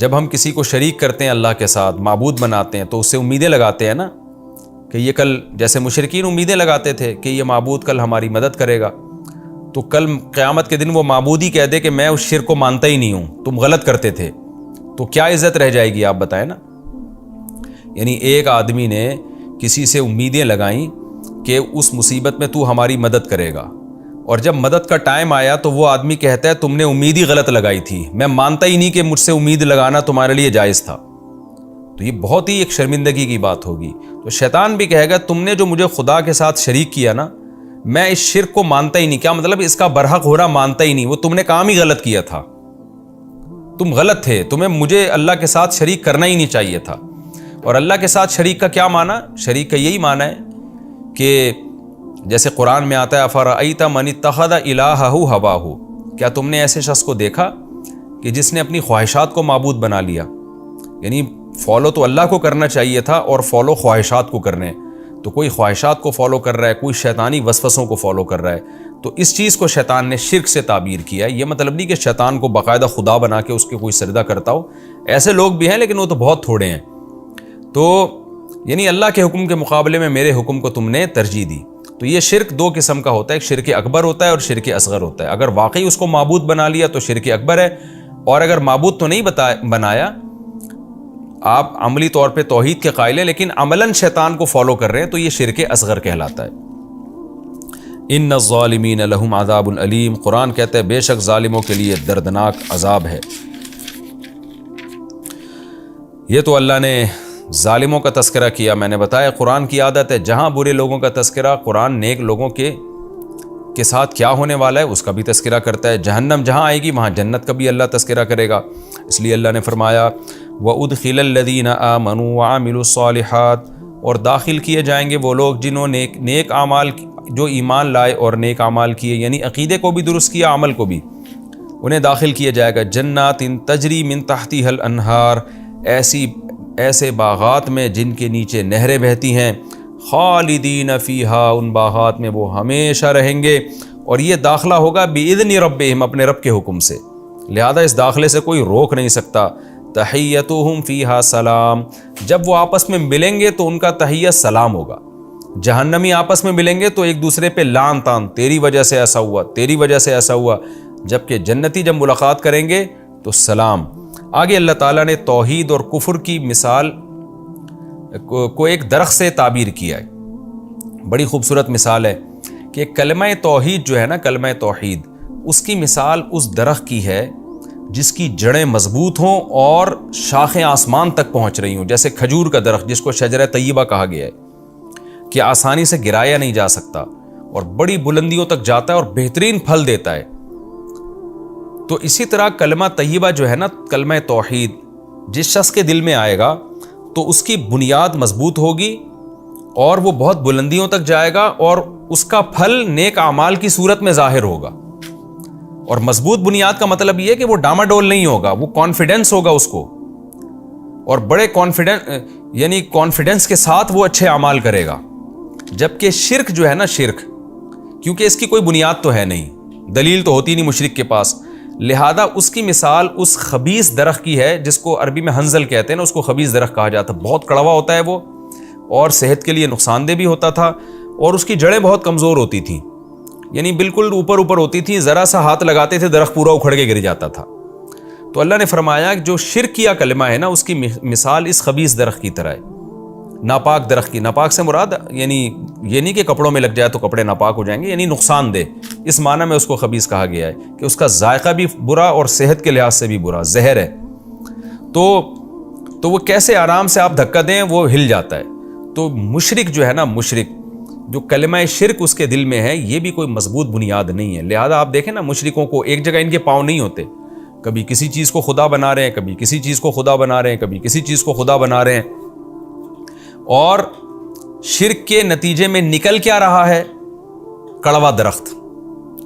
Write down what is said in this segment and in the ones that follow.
جب ہم کسی کو شریک کرتے ہیں اللہ کے ساتھ، معبود بناتے ہیں، تو اس سے امیدیں لگاتے ہیں نا کہ یہ کل، جیسے مشرکین امیدیں لگاتے تھے کہ یہ معبود کل ہماری مدد کرے گا، تو کل قیامت کے دن وہ معبود ہی کہہ دے کہ میں اس شرک کو مانتا ہی نہیں ہوں، تم غلط کرتے تھے، تو کیا عزت رہ جائے گی؟ آپ بتائیں نا۔ یعنی ایک آدمی نے کسی سے امیدیں لگائیں کہ اس مصیبت میں تو ہماری مدد کرے گا، اور جب مدد کا ٹائم آیا تو وہ آدمی کہتا ہے تم نے امید ہی غلط لگائی تھی، میں مانتا ہی نہیں کہ مجھ سے امید لگانا تمہارے لیے جائز تھا، تو یہ بہت ہی ایک شرمندگی کی بات ہوگی۔ تو شیطان بھی کہے گا تم نے جو مجھے خدا کے ساتھ شریک کیا نا، میں اس شرک کو مانتا ہی نہیں، کیا مطلب اس کا برحق ہونا مانتا ہی نہیں، وہ تم نے کام ہی غلط کیا تھا، تم غلط تھے، تمہیں مجھے اللہ کے ساتھ شریک کرنا ہی نہیں چاہیے تھا۔ اور اللہ کے ساتھ شریک کا کیا معنی؟ شریک کا یہی معنی ہے کہ جیسے قرآن میں آتا ہے افرأیت من اتخذ الہہ ہواہ، کیا تم نے ایسے شخص کو دیکھا کہ جس نے اپنی خواہشات کو معبود بنا لیا؟ یعنی فالو تو اللہ کو کرنا چاہیے تھا اور فالو خواہشات کو کرنے، تو کوئی خواہشات کو فالو کر رہا ہے، کوئی شیطانی وسوسوں کو فالو کر رہا ہے، تو اس چیز کو شیطان نے شرک سے تعبیر کیا ہے۔ یہ مطلب نہیں کہ شیطان کو باقاعدہ خدا بنا کے اس کے کوئی سجدہ کرتا ہو، ایسے لوگ بھی ہیں لیکن وہ تو بہت تھوڑے ہیں۔ تو یعنی اللہ کے حکم کے مقابلے میں میرے حکم کو تم نے ترجیح دی۔ تو یہ شرک دو قسم کا ہوتا ہے، ایک شرک اکبر ہوتا ہے اور شرک اصغر ہوتا ہے۔ اگر واقعی اس کو معبود بنا لیا تو شرک اکبر ہے، اور اگر معبود تو نہیں بنایا، آپ عملی طور پہ توحید کے قائل ہیں لیکن عملاً شیطان کو فالو کر رہے ہیں، تو یہ شرک اصغر کہلاتا ہے۔ ان الظالمین لہم عذاب علیم، قرآن کہتا ہے بے شک ظالموں کے لیے دردناک عذاب ہے۔ یہ تو اللہ نے ظالموں کا تذکرہ کیا۔ میں نے بتایا قرآن کی عادت ہے جہاں برے لوگوں کا تذکرہ، قرآن نیک لوگوں کے ساتھ کیا ہونے والا ہے اس کا بھی تذکرہ کرتا ہے۔ جہنم جہاں آئے گی وہاں جنت کا بھی اللہ تذکرہ کرے گا۔ اس لیے اللہ نے فرمایا وَأُدْخِلَ الَّذِينَ آمَنُوا وَعَمِلُوا الصَّالِحَاتِ، اور داخل کیے جائیں گے وہ لوگ جنہوں نے نیک اعمال، جو ایمان لائے اور نیک اعمال کیے، یعنی عقیدے کو بھی درست کیا، عمل کو بھی، انہیں داخل کیا جائے گا جنات تجری من تحتها الانہار، ایسے باغات میں جن کے نیچے نہریں بہتی ہیں، خالدین فیہا، ان باغات میں وہ ہمیشہ رہیں گے، اور یہ داخلہ ہوگا بإذن ربہم، اپنے رب کے حکم سے، لہذا اس داخلے سے کوئی روک نہیں سکتا۔ تحیتہم فیہا سلام، جب وہ آپس میں ملیں گے تو ان کا تحیہ سلام ہوگا۔ جہنمی آپس میں ملیں گے تو ایک دوسرے پہ لعن تان، تیری وجہ سے ایسا ہوا، تیری وجہ سے ایسا ہوا، جبکہ جنتی جب ملاقات کریں گے تو سلام۔ آگے اللہ تعالیٰ نے توحید اور کفر کی مثال کو ایک درخت سے تعبیر کیا ہے، بڑی خوبصورت مثال ہے کہ کلمہ توحید جو ہے نا، کلمہ توحید، اس کی مثال اس درخت کی ہے جس کی جڑیں مضبوط ہوں اور شاخیں آسمان تک پہنچ رہی ہوں، جیسے کھجور کا درخت جس کو شجرہ طیبہ کہا گیا ہے کہ آسانی سے گرایا نہیں جا سکتا اور بڑی بلندیوں تک جاتا ہے اور بہترین پھل دیتا ہے۔ تو اسی طرح کلمہ طیبہ جو ہے نا، کلمہ توحید، جس شخص کے دل میں آئے گا تو اس کی بنیاد مضبوط ہوگی اور وہ بہت بلندیوں تک جائے گا، اور اس کا پھل نیک اعمال کی صورت میں ظاہر ہوگا۔ اور مضبوط بنیاد کا مطلب یہ کہ وہ ڈاماڈول نہیں ہوگا، وہ کانفیڈنس ہوگا اس کو، اور بڑے کانفیڈنس کے ساتھ وہ اچھے اعمال کرے گا۔ جبکہ شرک جو ہے نا، شرک، کیونکہ اس کی کوئی بنیاد تو ہے نہیں، دلیل تو ہوتی نہیں مشرک کے پاس، لہذا اس کی مثال اس خبیث درخت کی ہے جس کو عربی میں حنظل کہتے ہیں نا، اس کو خبیث درخت کہا جاتا ہے۔ بہت کڑوا ہوتا ہے وہ، اور صحت کے لیے نقصان دہ بھی ہوتا تھا، اور اس کی جڑیں بہت کمزور ہوتی تھیں، یعنی بالکل اوپر ہوتی تھیں، ذرا سا ہاتھ لگاتے تھے درخت پورا اکھڑ کے گر جاتا تھا۔ تو اللہ نے فرمایا کہ جو شرک کیا کلمہ ہے نا، اس کی مثال اس خبیث درخت کی طرح ہے، ناپاک درخت کی۔ ناپاک سے مراد یعنی یہ نہیں کہ کپڑوں میں لگ جائے تو کپڑے ناپاک ہو جائیں گے، یعنی نقصان دہ، اس معنی میں اس کو خبیث کہا گیا ہے کہ اس کا ذائقہ بھی برا اور صحت کے لحاظ سے بھی برا، زہر ہے۔ تو وہ کیسے آرام سے آپ دھکا دیں وہ ہل جاتا ہے۔ تو مشرک جو ہے نا، مشرک جو کلمہ شرک اس کے دل میں ہے، یہ بھی کوئی مضبوط بنیاد نہیں ہے۔ لہذا آپ دیکھیں نا، مشرکوں کو ایک جگہ ان کے پاؤں نہیں ہوتے، کبھی کسی چیز کو خدا بنا رہے ہیں، کبھی کسی چیز کو خدا بنا رہے ہیں، کبھی کسی چیز کو خدا بنا رہے ہیں، اور شرک کے نتیجے میں نکل کیا رہا ہے؟ کڑوا درخت۔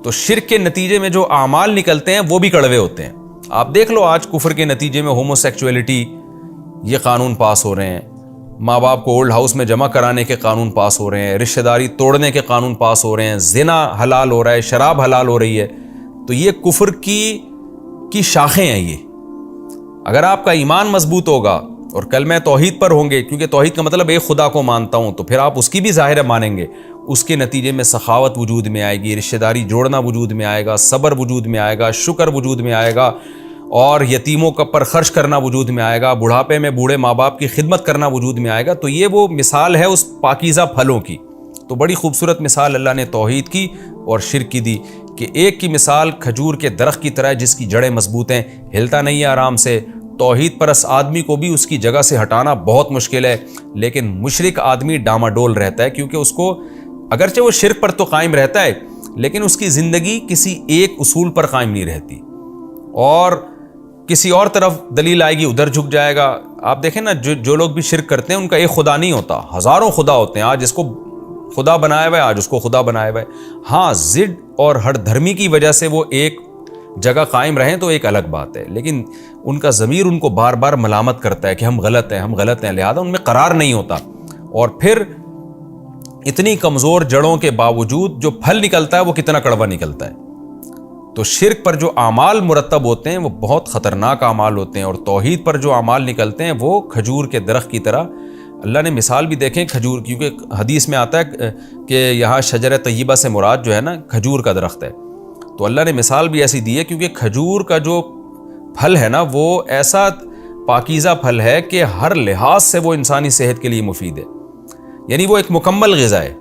تو شرک کے نتیجے میں جو اعمال نکلتے ہیں وہ بھی کڑوے ہوتے ہیں۔ آپ دیکھ لو آج کفر کے نتیجے میں ہومو سیکچولیٹی یہ قانون پاس ہو رہے ہیں، ماں باپ کو اولڈ ہاؤس میں جمع کرانے کے قانون پاس ہو رہے ہیں، رشتہ داری توڑنے کے قانون پاس ہو رہے ہیں، زنا حلال ہو رہا ہے، شراب حلال ہو رہی ہے۔ تو یہ کفر کی شاخیں ہیں یہ، اگر آپ کا ایمان مضبوط ہوگا اور کلمہ توحید پر ہوں گے، کیونکہ توحید کا مطلب ایک خدا کو مانتا ہوں، تو پھر آپ اس کی بھی ظاہر مانیں گے، اس کے نتیجے میں سخاوت وجود میں آئے گی، رشتہ داری جوڑنا وجود میں آئے گا، صبر وجود میں آئے گا، شکر وجود میں آئے گا، اور یتیموں پر خرچ کرنا وجود میں آئے گا، بڑھاپے میں بوڑھے ماں باپ کی خدمت کرنا وجود میں آئے گا۔ تو یہ وہ مثال ہے اس پاکیزہ پھلوں کی۔ تو بڑی خوبصورت مثال اللہ نے توحید کی اور شرک کی دی، کہ ایک کی مثال کھجور کے درخت کی طرح ہے جس کی جڑیں مضبوط ہیں، ہلتا نہیں ہے آرام سے۔ توحید پرست آدمی کو بھی اس کی جگہ سے ہٹانا بہت مشکل ہے، لیکن مشرک آدمی ڈاماڈول رہتا ہے، کیونکہ اس کو اگرچہ وہ شرک پر تو قائم رہتا ہے، لیکن اس کی زندگی کسی ایک اصول پر قائم نہیں رہتی، اور کسی اور طرف دلیل آئے گی ادھر جھک جائے گا۔ آپ دیکھیں نا، جو لوگ بھی شرک کرتے ہیں ان کا ایک خدا نہیں ہوتا، ہزاروں خدا ہوتے ہیں۔ آج اس کو خدا بنایا ہوا ہے، آج اس کو خدا بنایا ہوا ہے۔ ہاں، ضد اور ہر دھرمی کی وجہ سے وہ ایک جگہ قائم رہیں تو ایک الگ بات ہے، لیکن ان کا ضمیر ان کو بار بار ملامت کرتا ہے کہ ہم غلط ہیں، ہم غلط ہیں، لہذا ان میں قرار نہیں ہوتا، اور پھر اتنی کمزور جڑوں کے باوجود جو پھل نکلتا ہے وہ کتنا کڑوا نکلتا ہے۔ تو شرک پر جو اعمال مرتب ہوتے ہیں وہ بہت خطرناک اعمال ہوتے ہیں، اور توحید پر جو اعمال نکلتے ہیں وہ کھجور کے درخت کی طرح۔ اللہ نے مثال بھی دیکھیں کھجور، کیونکہ حدیث میں آتا ہے کہ یہاں شجر طیبہ سے مراد جو ہے نا کھجور کا درخت ہے، تو اللہ نے مثال بھی ایسی دی ہے، کیونکہ کھجور کا جو پھل ہے نا وہ ایسا پاکیزہ پھل ہے کہ ہر لحاظ سے وہ انسانی صحت کے لیے مفید ہے، یعنی وہ ایک مکمل غذا ہے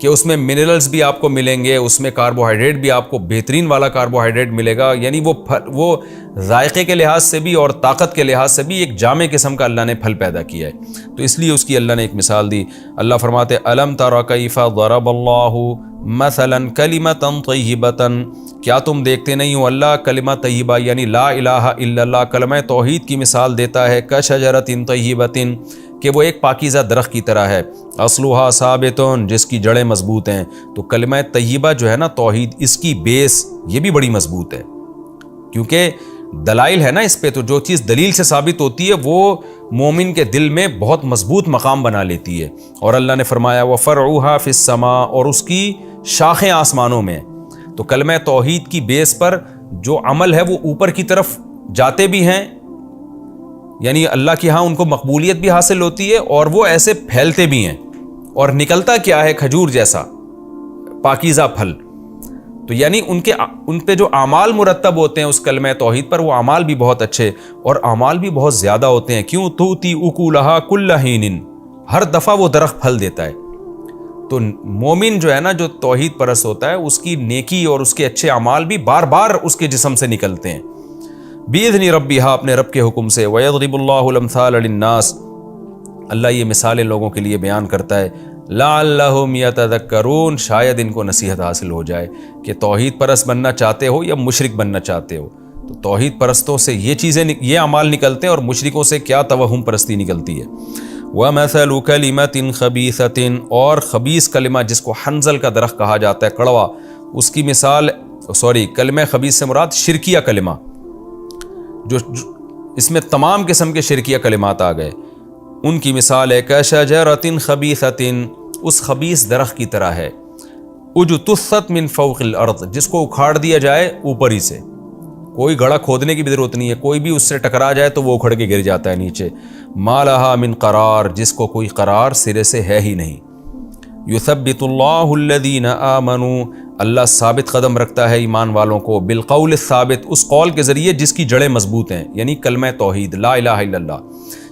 کہ اس میں منرلز بھی آپ کو ملیں گے، اس میں کاربوہائیڈریٹ بھی آپ کو بہترین والا کاربوہائیڈریٹ ملے گا، یعنی وہ ذائقے کے لحاظ سے بھی اور طاقت کے لحاظ سے بھی ایک جامع قسم کا اللہ نے پھل پیدا کیا ہے۔ تو اس لیے اس کی اللہ نے ایک مثال دی۔ اللہ فرماتے الم تر کیف ضرب اللہ مثلا کلمۃ طیبۃ، کیا تم دیکھتے نہیں ہو اللہ کلمہ طیبہ یعنی لا الہ الا اللہ، کلمہ توحید کی مثال دیتا ہے، کشجرۃ طیبۃ، کہ وہ ایک پاکیزہ درخت کی طرح ہے، اصلھا ثابت، جس کی جڑیں مضبوط ہیں۔ تو کلمہ طیبہ جو ہے نا توحید، اس کی بیس یہ بھی بڑی مضبوط ہے، کیونکہ دلائل ہے نا اس پہ، تو جو چیز دلیل سے ثابت ہوتی ہے وہ مومن کے دل میں بہت مضبوط مقام بنا لیتی ہے۔ اور اللہ نے فرمایا وَفَرْعُهَا فِي السَّمَاءِ، اور اس کی شاخیں آسمانوں میں۔ تو کلمہ توحید کی بیس پر جو عمل ہے وہ اوپر کی طرف جاتے بھی ہیں، یعنی اللہ کی ہاں ان کو مقبولیت بھی حاصل ہوتی ہے، اور وہ ایسے پھیلتے بھی ہیں، اور نکلتا کیا ہے کھجور جیسا پاکیزہ پھل۔ تو یعنی ان پہ جو اعمال مرتب ہوتے ہیں اس کلمہ توحید پر، وہ اعمال بھی بہت اچھے اور اعمال بھی بہت زیادہ ہوتے ہیں۔ کیوں؟ تُؤْتِي أُكُلَهَا كُلَّ حِينٍ، ہر دفعہ وہ درخت پھل دیتا ہے۔ تو مومن جو ہے نا، جو توحید پرست ہوتا ہے، اس کی نیکی اور اس کے اچھے اعمال بھی بار بار اس کے جسم سے نکلتے ہیں، بِإِذْنِ رَبِّهَا، اپنے رب کے حکم سے۔ وَيَضْرِبُ اللَّهُ الْأَمْثَالَ لِلنَّاسِ، اللہ یہ مثالیں لوگوں کے لیے بیان کرتا ہے، لَعَلَّهُمْ يَتَذَكَّرُونَ، شاید ان کو نصیحت حاصل ہو جائے کہ توحید پرست بننا چاہتے ہو یا مشرک بننا چاہتے ہو۔ تو توحید پرستوں سے یہ چیزیں، یہ اعمال نکلتے ہیں، اور مشرکوں سے کیا توہم پرستی نکلتی ہے۔ وَمَثَلُ كَلِمَةٍ خَبِيثَةٍ، اور خبیث کلمہ جس کو حنظل کا درخت کہا جاتا ہے، کڑوا، اس کی مثال، کلمہ خبیث سے مراد شرکیہ کلمہ، جو اس میں تمام قسم کے شرکیہ کلمات آ گئے، ان کی مثال ہے کشجرۃ خبیثۃ، اس خبیث درخت کی طرح ہے، اجتثت من فوق الارض، جس کو اکھاڑ دیا جائے اوپر ہی سے، کوئی گڑھا کھودنے کی بھی ضرورت نہیں ہے، کوئی بھی اس سے ٹکرا جائے تو وہ اکھڑ کے گر جاتا ہے نیچے۔ ما لہا من قرار، جس کو کوئی قرار سرے سے ہے ہی نہیں۔ یثبت اللہ الذین آمنوا، اللہ ثابت قدم رکھتا ہے ایمان والوں کو، بالقول الثابت، اس قول کے ذریعے جس کی جڑیں مضبوط ہیں، یعنی کلمہ توحید لا الہ الا اللہ،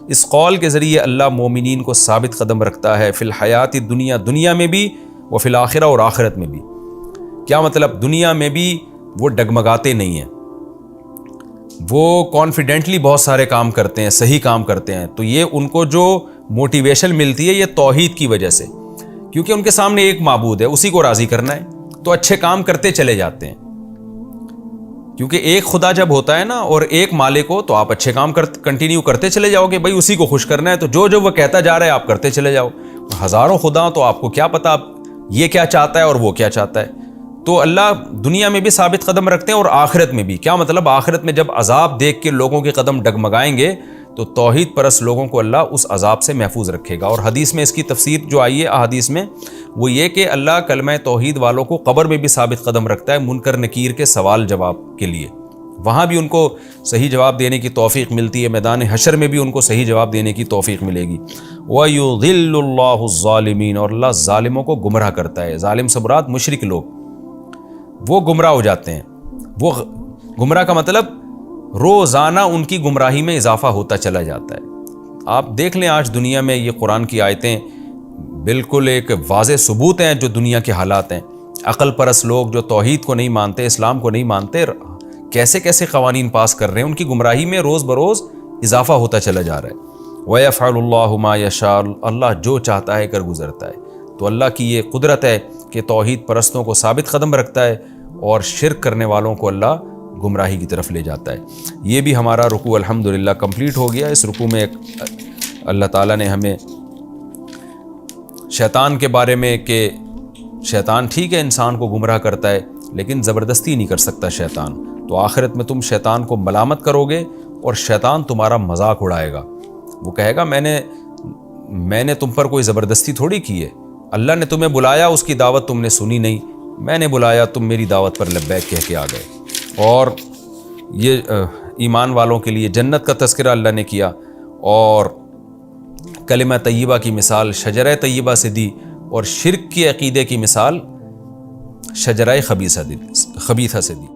اس قول کے ذریعے اللہ مومنین کو ثابت قدم رکھتا ہے، فی الحیات الدنیا، دنیا میں بھی، و فی الآخرہ، اور آخرت میں بھی۔ کیا مطلب؟ دنیا میں بھی وہ ڈگمگاتے نہیں ہیں، وہ کانفیڈنٹلی بہت سارے کام کرتے ہیں، صحیح کام کرتے ہیں، تو یہ ان کو جو موٹیویشن ملتی ہے یہ توحید کی وجہ سے، کیونکہ ان کے سامنے ایک معبود ہے، اسی کو راضی کرنا ہے، تو اچھے کام کرتے چلے جاتے ہیں، کیونکہ ایک خدا جب ہوتا ہے نا اور ایک مالک ہو تو آپ اچھے کام کنٹینیو کرتے چلے جاؤ گے، بھائی اسی کو خوش کرنا ہے، تو جو وہ کہتا جا رہا ہے آپ کرتے چلے جاؤ۔ ہزاروں خدا تو آپ کو کیا پتا یہ کیا چاہتا ہے اور وہ کیا چاہتا ہے۔ تو اللہ دنیا میں بھی ثابت قدم رکھتے ہیں اور آخرت میں بھی۔ کیا مطلب؟ آخرت میں جب عذاب دیکھ کے لوگوں کے قدم ڈگمگائیں گے تو توحید پرست لوگوں کو اللہ اس عذاب سے محفوظ رکھے گا۔ اور حدیث میں اس کی تفسیر جو آئی ہے احادیث میں، وہ یہ کہ اللہ کلمہ توحید والوں کو قبر میں بھی ثابت قدم رکھتا ہے، منکر نکیر کے سوال جواب کے لیے، وہاں بھی ان کو صحیح جواب دینے کی توفیق ملتی ہے، میدان حشر میں بھی ان کو صحیح جواب دینے کی توفیق ملے گی۔ وَيُضِلُّ اللَّهُ الظَّالِمِينَ، اور اللہ ظالموں کو گمراہ کرتا ہے۔ ظالم سے مراد مشرک لوگ، وہ گمراہ ہو جاتے ہیں۔ وہ گمراہ کا مطلب روزانہ ان کی گمراہی میں اضافہ ہوتا چلا جاتا ہے۔ آپ دیکھ لیں آج دنیا میں یہ قرآن کی آیتیں بالکل ایک واضح ثبوت ہیں جو دنیا کے حالات ہیں۔ عقل پرست لوگ جو توحید کو نہیں مانتے، اسلام کو نہیں مانتے، کیسے کیسے قوانین پاس کر رہے ہیں، ان کی گمراہی میں روز بروز اضافہ ہوتا چلا جا رہا ہے۔ وَيَفْعَلُ اللَّهُ مَا يَشَاءُ، اللہ جو چاہتا ہے کر گزرتا ہے۔ تو اللہ کی یہ قدرت ہے کہ توحید پرستوں کو ثابت قدم رکھتا ہے اور شرک کرنے والوں کو اللہ گمراہی کی طرف لے جاتا ہے۔ یہ بھی ہمارا رکوع الحمدللہ کمپلیٹ ہو گیا۔ اس رکوع میں اللہ تعالیٰ نے ہمیں شیطان کے بارے میں کہ شیطان ٹھیک ہے انسان کو گمراہ کرتا ہے لیکن زبردستی نہیں کر سکتا شیطان، تو آخرت میں تم شیطان کو ملامت کرو گے اور شیطان تمہارا مذاق اڑائے گا۔ وہ کہے گا میں نے تم پر کوئی زبردستی تھوڑی کی ہے، اللہ نے تمہیں بلایا، اس کی دعوت تم نے سنی نہیں، میں نے بلایا، تم میری دعوت پر لبیک کہہ کے آ گئے۔ اور یہ ایمان والوں کے لیے جنت کا تذکرہ اللہ نے کیا، اور کلمہ طیبہ کی مثال شجرہ طیبہ سے دی، اور شرک کی عقیدے کی مثال شجرہ خبیثہ سے دی۔